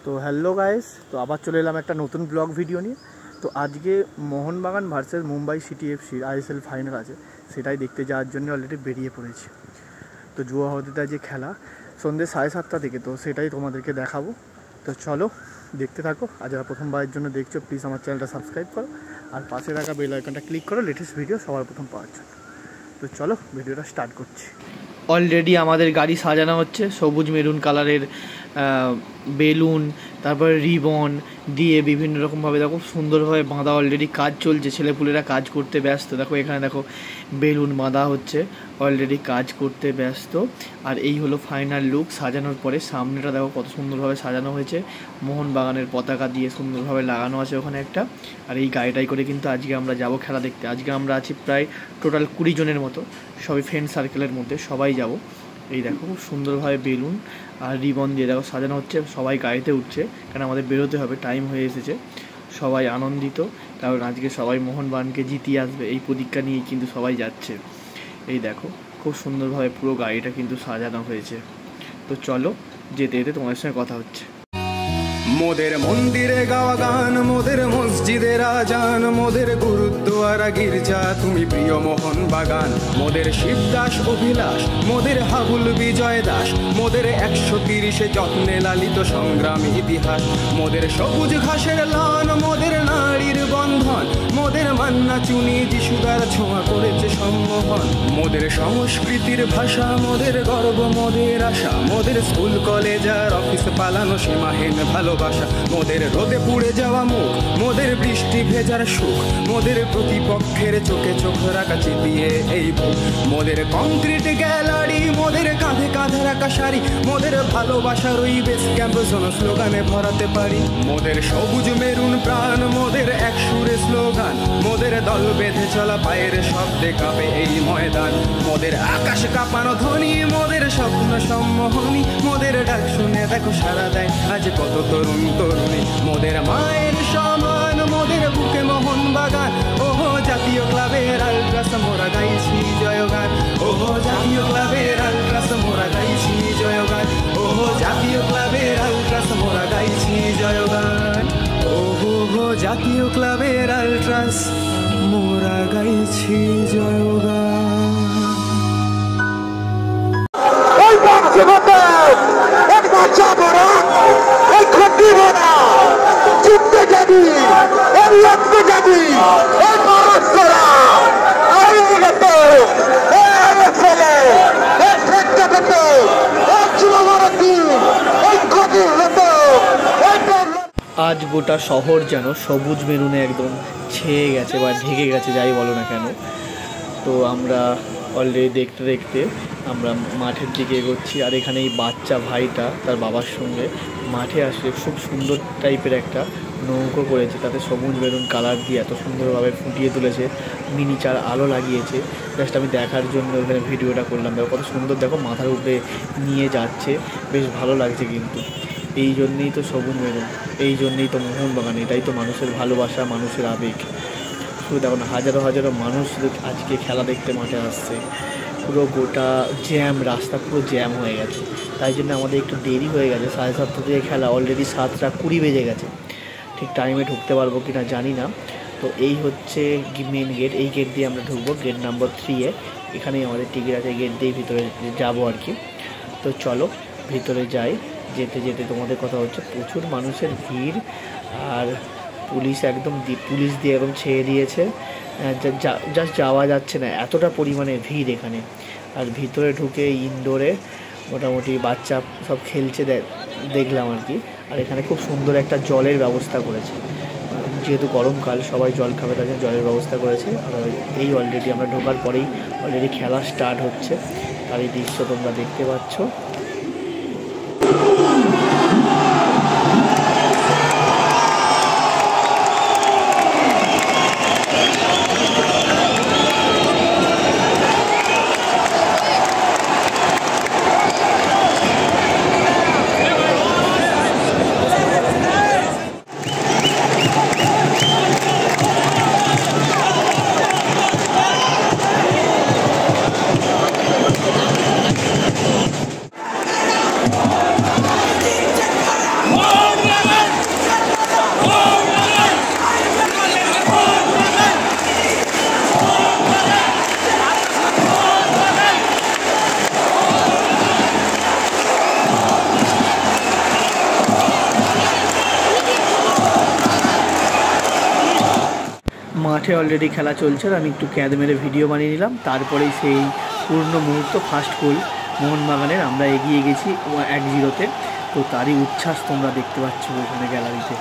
তো hello guys, তো আবার চলে এলাম একটা নতুন ব্লগ ভিডিও নিয়ে। তো আজকে মোহনবাগান ভার্সেস মুম্বাই সিটি এফসির আইএসএল ফাইনাল আছে, সেটাই দেখতে যাওয়ার জন্য অলরেডি বেরিয়ে পড়েছি। তো জুয়া হতে যে খেলা সন্ধ্যে 7:30 থেকে, তো সেটাই তোমাদেরকে দেখাবো। তো চলো দেখতে থাকো। আর যারা প্রথমবারের জন্য দেখছো প্লিজ আমার চ্যানেলটা সাবস্ক্রাইব করো আর পাশে থাকা বেল আইকনটা ক্লিক করো লেটেস্ট ভিডিও সবার প্রথম পাওয়ার জন্য। তো চলো ভিডিওটা স্টার্ট করছি। অলরেডি আমাদের গাড়ি সাজানো হচ্ছে সবুজ মেরুন কালারের বেলুন, তারপরে রিবন দিয়ে বিভিন্ন রকমভাবে দেখো সুন্দরভাবে বাঁধা। অলরেডি কাজ চলছে, ছেলেপুলেরা কাজ করতে ব্যস্ত। দেখো এখানে দেখো বেলুন বাঁধা হচ্ছে, অলরেডি কাজ করতে ব্যস্ত। আর এই হলো ফাইনাল লুক সাজানোর পরে। সামনেটা দেখো কত সুন্দরভাবে সাজানো হয়েছে, মোহনবাগানের পতাকা দিয়ে সুন্দরভাবে লাগানো আছে ওখানে একটা। আর এই গাড়িটাই করে কিন্তু আজকে আমরা যাব খেলা দেখতে। আজকে আমরা আছি প্রায় টোটাল 20 জনের মতো, সবাই ফ্রেন্ড সার্কেলের মধ্যে সবাই যাব। এই দেখো খুব সুন্দরভাবে বেলুন আর রিবন দিয়ে দেখো সাজানো হচ্ছে, সবাই গাড়িতে উঠছে কারণ আমাদের বেরোতে হবে, টাইম হয়ে এসেছে। সবাই আনন্দিত কারণ আজকে সবাই মোহনবাগানকে জিতিয়ে আসবে এই প্রতীক্ষা নিয়েই কিন্তু সবাই যাচ্ছে। এই দেখো খুব সুন্দরভাবে পুরো গাড়িটা কিন্তু সাজানো হয়েছে। তো চলো যেতে যেতে তোমাদের সঙ্গে কথা হচ্ছে। মোদের মন্দিরে গাওয়া গান, মোদের মসজিদের আজান, মোদের গুরুদ্বারা গির্জা তুমি প্রিয় মোহন বাগান। মোদের শিবদাস অভিলাষ, মোদের হাবুল বিজয় দাস, মোদের 130 যত্নে লালিত সংগ্রামী ইতিহাস। মোদের সবুজ ঘাসের লান, মোদের নারীর বন্ধন, মোদের মান্না চুনি যিশুদার ছোঁয়া করেছে সম্মোহন। মোদের সংস্কৃতির ভাষা, মোদের গর্ব, মোদের আশা, মোদের স্কুল কলেজ আর অফিস পালানো সীমাহীন ভালোবাসা। মোদের রোদে পুড়ে যাওয়া মুখ, মোদের বৃষ্টি ভেজার সুখ, মোদের প্রতিপক্ষের চোখে চোখ রাখা চিতিয়ে এই বুক। মোদের কংক্রিট গ্যালারি, মোদের কাঁধে কাঁধে রাখা শাড়ি, মোদের ভালোবাসার ওই বেস ক্যাম্প জন স্লোগানে ভরাতে পারি। মোদের সবুজ মেরুন প্রাণ, মোদের এক সুরে স্লোগান, মোদের দল বেঁধে চলা পায়ের শব্দে কাঁপে এই ময়দান। মোদের আকাশ কাঁপানো ধ্বনি, মোদের স্বপ্ন সম্মোহনী, মোদের ডাক শুনে দেখো সারা দেয় আজ কত তরুণ তরুণী। মোদের মায়ের সমান, মোদের বুকে মোহন বাগান, ওহো জাতীয় ক্লাবের আলট্রাস মোরা গাইছি জয়গান। ওহো জাতীয় ক্লাবের আলট্রাস মোরা গাইছি জয়গান। ওহো জাতীয় ক্লাবের আলট্রাস মোরা গাইছি জয়গান। ওহো জাতীয় ক্লাবের আলট্রাস মোরা গাইছি জয়গান। ওই বাচ্চা কথা এক বাচ্চা বড় এই খন্ডি বড় জিততে যাবি, এই লড়তে যাবি, এই মহারাষ্ট্রা এই গেতো এই ছেলে এই ট্রেকটা পেতো এই যুবভারতী এই গতি হতো। আজ গোটা শহর যেন সবুজ মেরুনে একদম ছেয়ে গেছে বা ঢেকে গেছে, যাই বলো না কেন। তো আমরা অলরেডি দেখতে দেখতে আমরা মাঠের দিকে এগোচ্ছি। আর এখানে এই বাচ্চা ভাইটা তার বাবার সঙ্গে মাঠে আসলে খুব সুন্দর টাইপের একটা নৌকো করেছে, তাতে সবুজ মেরুন কালার দিয়ে এত সুন্দরভাবে ফুটিয়ে তুলেছে, মিনিচার আলো লাগিয়েছে। জাস্ট আমি দেখার জন্য এখানে ভিডিওটা করলাম। দেখো কত সুন্দর, দেখো মাথার উপরে নিয়ে যাচ্ছে, বেশ ভালো লাগছে। কিন্তু এই জন্যেই তো সবুজ মেরুন, এই জন্যেই তো মোহনবাগান, এটাই তো মানুষের ভালোবাসা, মানুষের আবেগ। শুধু দেখো না, হাজারো হাজারো মানুষ আজকে খেলা দেখতে মাঠে আসছে। পুরো গোটা জ্যাম, রাস্তা পুরো জ্যাম হয়ে গেছে। তাই জন্য আমাদের একটু দেরি হয়ে গেছে, 7:30 থেকে খেলা, অলরেডি 7:20 বেজে গেছে। ঠিক টাইমে ঢুকতে পারবো কি না জানি না। তো এই হচ্ছে মেন গেট, এই গেট দিয়ে আমরা ঢুকবো, গেট নাম্বার 3-এ। এখানেই আমাদের টিকিট আছে, গেট দিয়ে ভিতরে যাবো আর কি। তো চলো ভিতরে যাই। যেতে যেতে তোমাদের কথা হচ্ছে প্রচুর মানুষের ভিড়, আর পুলিশ দিয়ে একদম ছেড়ে দিয়েছে, জাস্ট যাওয়া যাচ্ছে না, এতটা পরিমাণে ভিড় এখানে। আর ভিতরে ঢুকে ইনডোরে মোটামুটি বাচ্চা সব খেলছে দেখলাম আর কি। আর এখানে খুব সুন্দর একটা জলের ব্যবস্থা করেছে, যেহেতু গরমকাল সবাই জল খাবে তার জন্য জলের ব্যবস্থা করেছে। আর এই অলরেডি আমরা ঢোকার পরেই অলরেডি খেলা স্টার্ট হচ্ছে, তার এই দৃশ্য তোমরা দেখতে পাচ্ছ। মাঠে অলরেডি খেলা চলছে, আর আমি একটু ক্যাদ মেরে ভিডিও বানিয়ে নিলাম। তারপরেই সেই পূর্ণ মুহূর্ত, ফার্স্ট গোল মোহনবাগানের, আমরা এগিয়ে গেছি 1-0-তে। তো তারই উচ্ছ্বাস তোমরা দেখতে পাচ্ছ ওখানে গ্যালারিতে।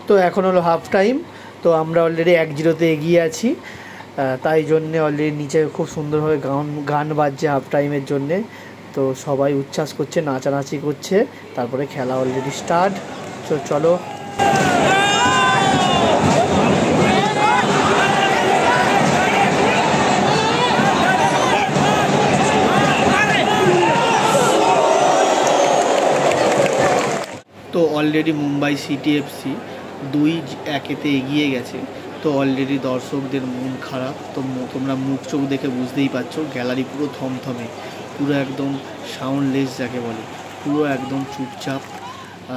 তো এখন হলো হাফ টাইম। তো আমরা অলরেডি 1-0-তে এগিয়ে আছি, তাই জন্যে অলরেডি নিচে খুব সুন্দরভাবে গান বাজছে হাফ টাইমের জন্যে। তো সবাই উচ্ছ্বাস করছে, নাচানাচি করছে। তারপরে খেলা অলরেডি স্টার্ট। চলো। তো অলরেডি মুম্বাই সিটি এফসি 2-1-তে এগিয়ে গেছে। তো অলরেডি দর্শকদের মন খারাপ। তো তোমরা মুখ চোখ দেখে বুঝতেই পারছো, গ্যালারি পুরো থমথমে, পুরো একদম সাউন্ডলেস যাকে বলে, পুরো একদম চুপচাপ।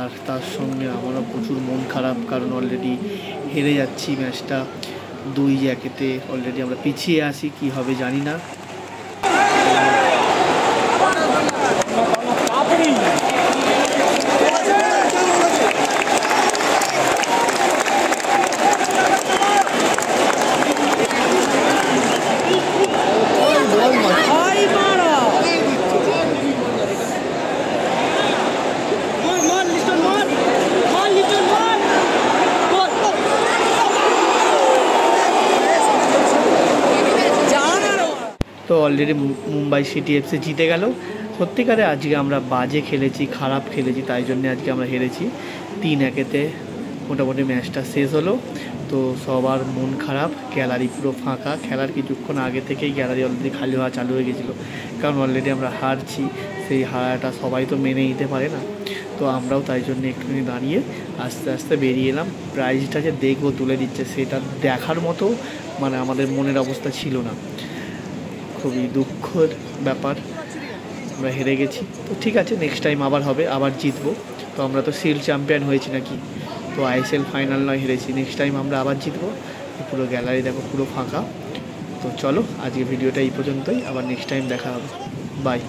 আর তার সঙ্গে আমারও প্রচুর মন খারাপ, কারণ অলরেডি হেরে যাচ্ছি ম্যাচটা 2-1-তে। অলরেডি আমরা পিছিয়ে আসি, কি হবে জানি না। তো অলরেডি মুম্বাই সিটি এফসি জিতে গেল। সত্যিকারে আজকে আমরা বাজে খেলেছি, খারাপ খেলেছি, তাই জন্য আজকে আমরা হেরেছি 3-1-তে। মোটামুটি ম্যাচটা শেষ হলো। তো সবার মন খারাপ, গ্যালারি পুরো ফাঁকা। খেলার কিছুক্ষণ আগে থেকেই গ্যালারি অলরেডি খালি হওয়া চালু হয়ে গেছিলো, কারণ অলরেডি আমরা হারছি। সেই হারাটা সবাই তো মেনে নিতে পারে না। তো আমরাও তাই জন্য একটুখানি দাঁড়িয়ে আস্তে আস্তে বেরিয়ে এলাম। প্রাইজটা যে দেখবো তুলে দিচ্ছে, সেটা দেখার মতো মানে আমাদের মনের অবস্থা ছিল না। খুবই দুঃখের ব্যাপার, আমরা হেরে গেছি। তো ঠিক আছে, নেক্সট টাইম আবার হবে, আবার জিতবো। তো আমরা তো শিল্ড চ্যাম্পিয়ন হয়েছি নাকি, তো আইএসএল ফাইনাল নয়, হেরেছি। নেক্সট টাইম আমরা আবার জিতবো। পুরো গ্যালারি দেখো পুরো ফাঁকা। তো চলো, আজকে ভিডিওটা এই পর্যন্তই, আবার নেক্সট টাইম দেখা হবে। বাই।